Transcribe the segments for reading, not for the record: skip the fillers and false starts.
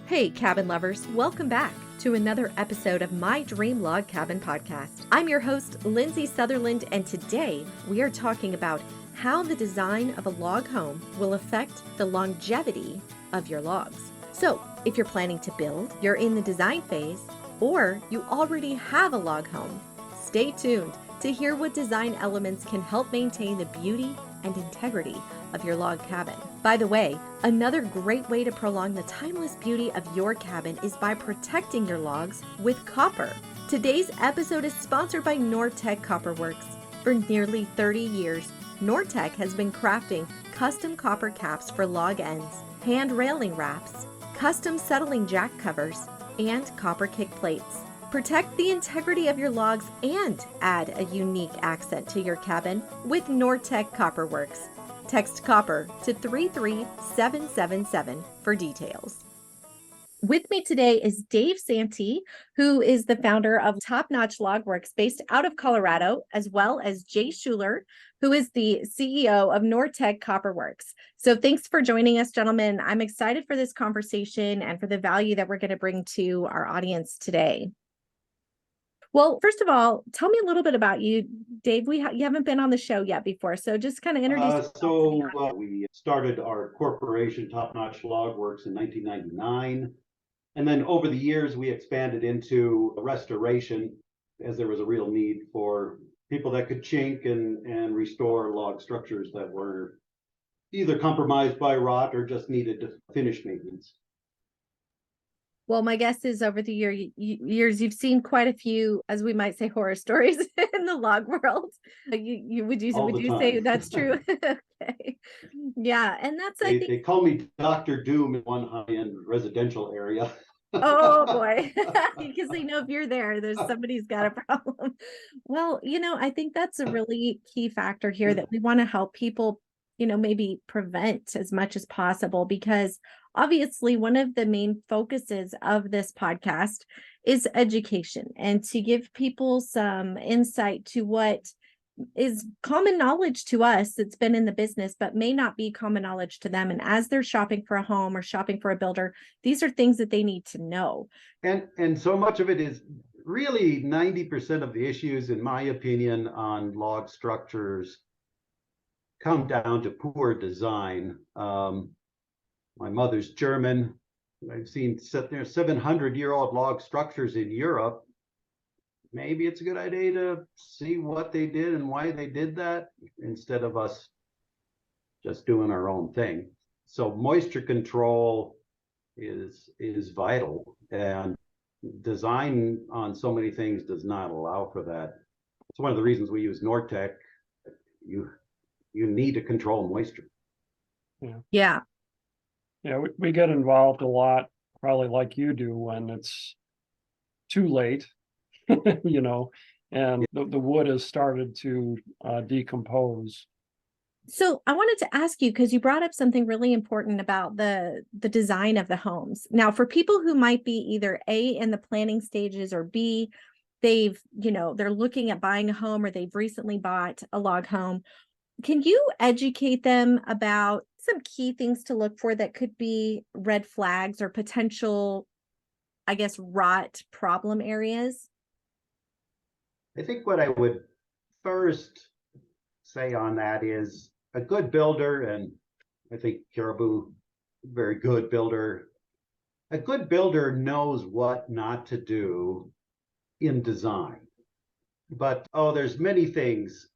Hey, cabin lovers, welcome back to another episode of My Dream Log Cabin Podcast. I'm your host, Lindsay Sutherland, and today we are talking about how the design of a log home will affect the longevity of your logs. So, if you're planning to build, you're in the design phase, or you already have a log home, stay tuned to hear what design elements can help maintain the beauty and integrity of your log cabin. By the way, another great way to prolong the timeless beauty of your cabin is by protecting your logs with copper. Today's episode is sponsored by Nortek Copper Works. For nearly 30 years, Nortek has been crafting custom copper caps for log ends, hand railing wraps, custom settling jack covers, and copper kick plates. Protect the integrity of your logs and add a unique accent to your cabin with Nortek Copper Works. Text COPPER to 33777 for details. With me today is Dave Sante, who is the founder of Top Notch Log Works based out of Colorado, as well as Jay Schuler, who is the CEO of Nortek Copper Works. So thanks for joining us, gentlemen. I'm excited for this conversation and for the value that we're going to bring to our audience today. Well, first of all, tell me a little bit about you, Dave. You haven't been on the show yet before, so just kind of introduce yourself. We started our corporation, Top Notch Log Works, in 1999. And then over the years, we expanded into restoration as there was a real need for people that could chink and restore log structures that were either compromised by rot or just needed finish maintenance. Well, my guess is over the years, you've seen quite a few, as we might say, horror stories in the log world. Would you say that's true? Okay. Yeah. And that's, I think, they call me Dr. Doom in one high-end residential area. Oh boy, because they know if you're there's somebody's got a problem. Well, I think that's a really key factor here that we want to help people, maybe prevent as much as possible, because obviously one of the main focuses of this podcast is education and to give people some insight to what is common knowledge to us that's been in the business, but may not be common knowledge to them. And as they're shopping for a home or shopping for a builder, these are things that they need to know. And so much of it is really 90% of the issues, in my opinion, on log structures come down to poor design. My mother's German. I've seen 700-year-old log structures in Europe. Maybe it's a good idea to see what they did and why they did that instead of us just doing our own thing. So moisture control is vital, and design on so many things does not allow for that. It's one of the reasons we use Nortek. You need to control moisture. Yeah. We get involved a lot, probably like you do, when it's too late. And the wood has started to decompose. So I wanted to ask you, because you brought up something really important about the design of the homes. Now, for people who might be either A, in the planning stages, or B, they're looking at buying a home, or they've recently bought a log home, can you educate them about some key things to look for that could be red flags or potential, I guess, rot problem areas? I think what I would first say on that is a good builder, and I think Caribou, very good builder. A good builder knows what not to do in design. But, there's many things.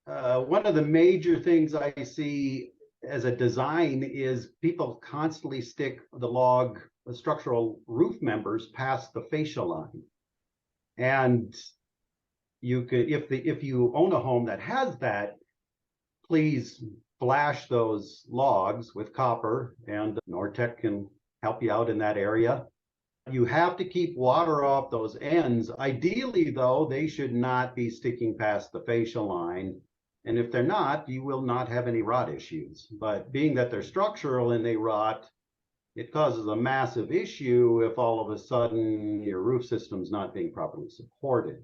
One of the major things I see as a design is people constantly stick the structural roof members past the fascia line. And you could, if you own a home that has that, please flash those logs with copper, and Nortek can help you out in that area. You have to keep water off those ends. Ideally, though, they should not be sticking past the fascia line. And if they're not, you will not have any rot issues. But being that they're structural and they rot, it causes a massive issue if all of a sudden your roof system's not being properly supported.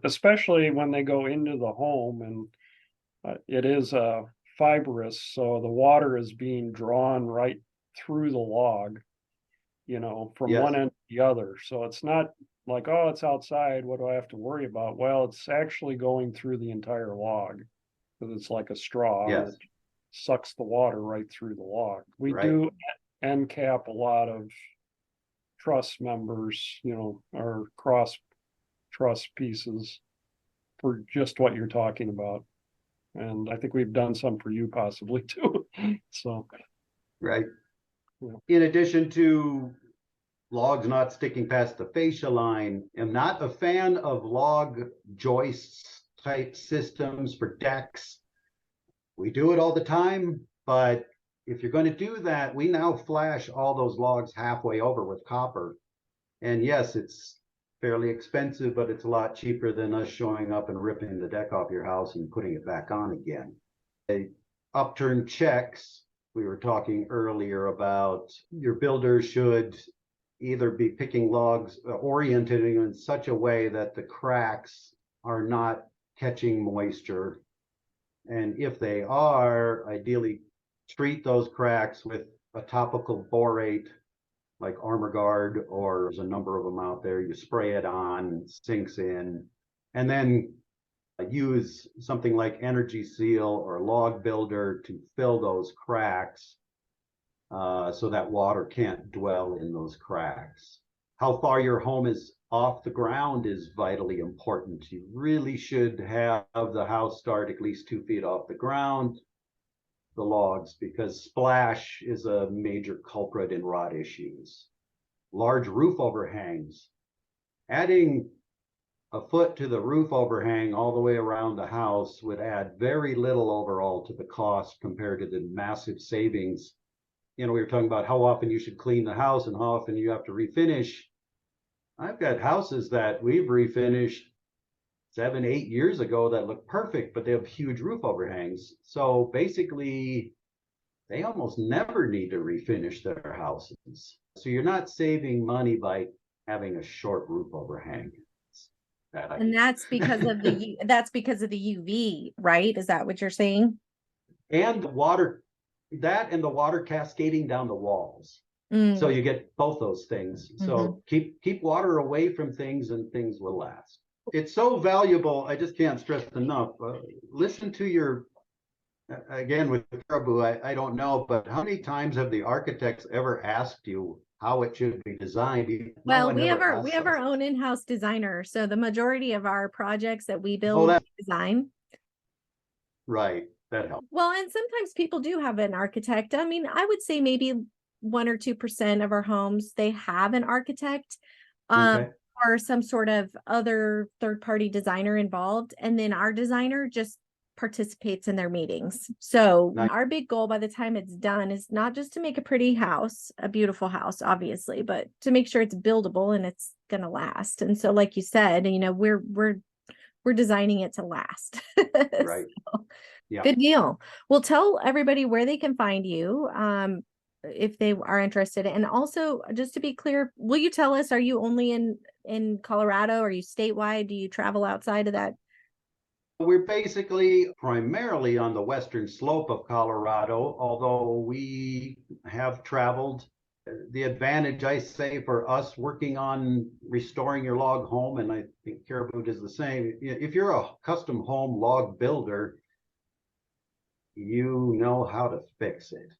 Especially when they go into the home and it is fibrous, so the water is being drawn right through the log. from Yes. one end to the other. So it's not like, oh, it's outside, what do I have to worry about? Well, it's actually going through the entire log, because it's like a straw Yes. that sucks the water right through the log. We Right. do end cap a lot of truss members, or cross truss pieces for just what you're talking about. And I think we've done some for you possibly too. So, Right. Yeah. In addition to logs not sticking past the fascia line, I'm not a fan of log joists type systems for decks. We do it all the time, but if you're going to do that, we now flash all those logs halfway over with copper. And yes, it's fairly expensive, but it's a lot cheaper than us showing up and ripping the deck off your house and putting it back on again. Upturn checks, we were talking earlier about, your builder should either be picking logs, orienting in such a way that the cracks are not catching moisture. And if they are, ideally treat those cracks with a topical borate like Armor Guard, or there's a number of them out there. You spray it on, sinks in, and then use something like Energy Seal or Log Builder to fill those cracks so that water can't dwell in those cracks. How far your home is off the ground is vitally important. You really should have the house start at least 2 feet off the ground, the logs, because splash is a major culprit in rot issues. Large roof overhangs. Adding a foot to the roof overhang all the way around the house would add very little overall to the cost compared to the massive savings. We were talking about how often you should clean the house and how often you have to refinish. I've got houses that we've refinished 7, 8 years ago that look perfect, but they have huge roof overhangs. So basically, they almost never need to refinish their houses. So you're not saving money by having a short roof overhang. And that's because of the UV, right? Is that what you're saying? And the water, that and the water cascading down the walls. So you get both those things. So keep water away from things and things will last. It's so valuable. I just can't stress enough. Listen to your, again with Caribou, I don't know, but how many times have the architects ever asked you how it should be designed? Well, we have our own in-house designer. So the majority of our projects that we build, design. Right. That helps. Well, and sometimes people do have an architect. I mean, I would say maybe 1 or 2% of our homes, they have an architect or some sort of other third-party designer involved. And then our designer just participates in their meetings. So our big goal by the time it's done is not just to make a pretty house, a beautiful house, obviously, but to make sure it's buildable and it's going to last. And so, like you said, we're designing it to last. Right. So, yeah. Good deal. Well, tell everybody where they can find you if they are interested. And also, just to be clear, will you tell us, are you only in Colorado? Are you statewide? Do you travel outside of that? We're basically primarily on the western slope of Colorado, although we have traveled. The advantage, I say, for us working on restoring your log home, and I think Caribou is the same, if you're a custom home log builder, you know how to fix it.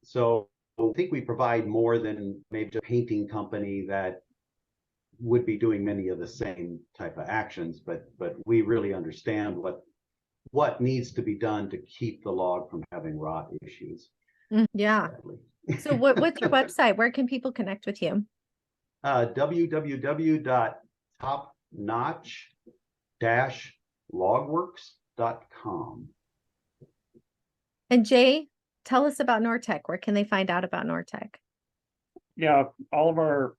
So I think we provide more than maybe a painting company that would be doing many of the same type of actions, but we really understand what needs to be done to keep the log from having rot issues. Yeah. So what's your website? Where can people connect with you? www.top-logworks.com. And Jay, tell us about Nortek. Where can they find out about Nortek? Yeah, all of our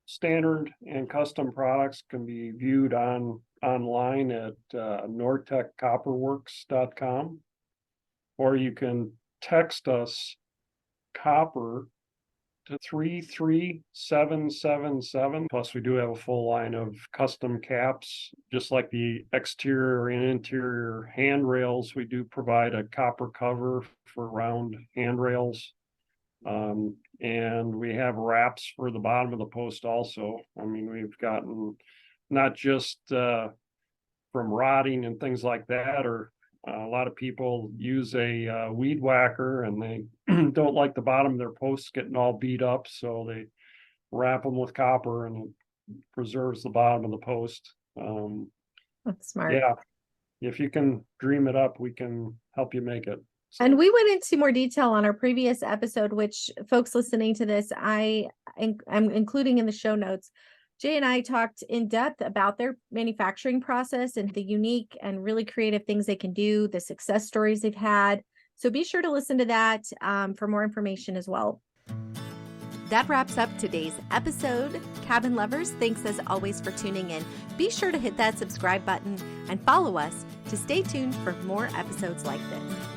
standard and custom products can be viewed online at nortekcopperworks.com, or you can text us copper to 33777. Plus, we do have a full line of custom caps, just like the exterior and interior handrails. We do provide a copper cover for round handrails. And we have wraps for the bottom of the post also. I mean, we've gotten not just from rotting and things like that, or a lot of people use a weed whacker and they don't like the bottom of their posts getting all beat up, so they wrap them with copper and it preserves the bottom of the post. That's smart. Yeah, if you can dream it up, we can help you make it. And we went into more detail on our previous episode, which folks listening to this, I'm including in the show notes. Jay and I talked in depth about their manufacturing process and the unique and really creative things they can do, the success stories they've had. So be sure to listen to that for more information as well. That wraps up today's episode. Cabin lovers, thanks as always for tuning in. Be sure to hit that subscribe button and follow us to stay tuned for more episodes like this.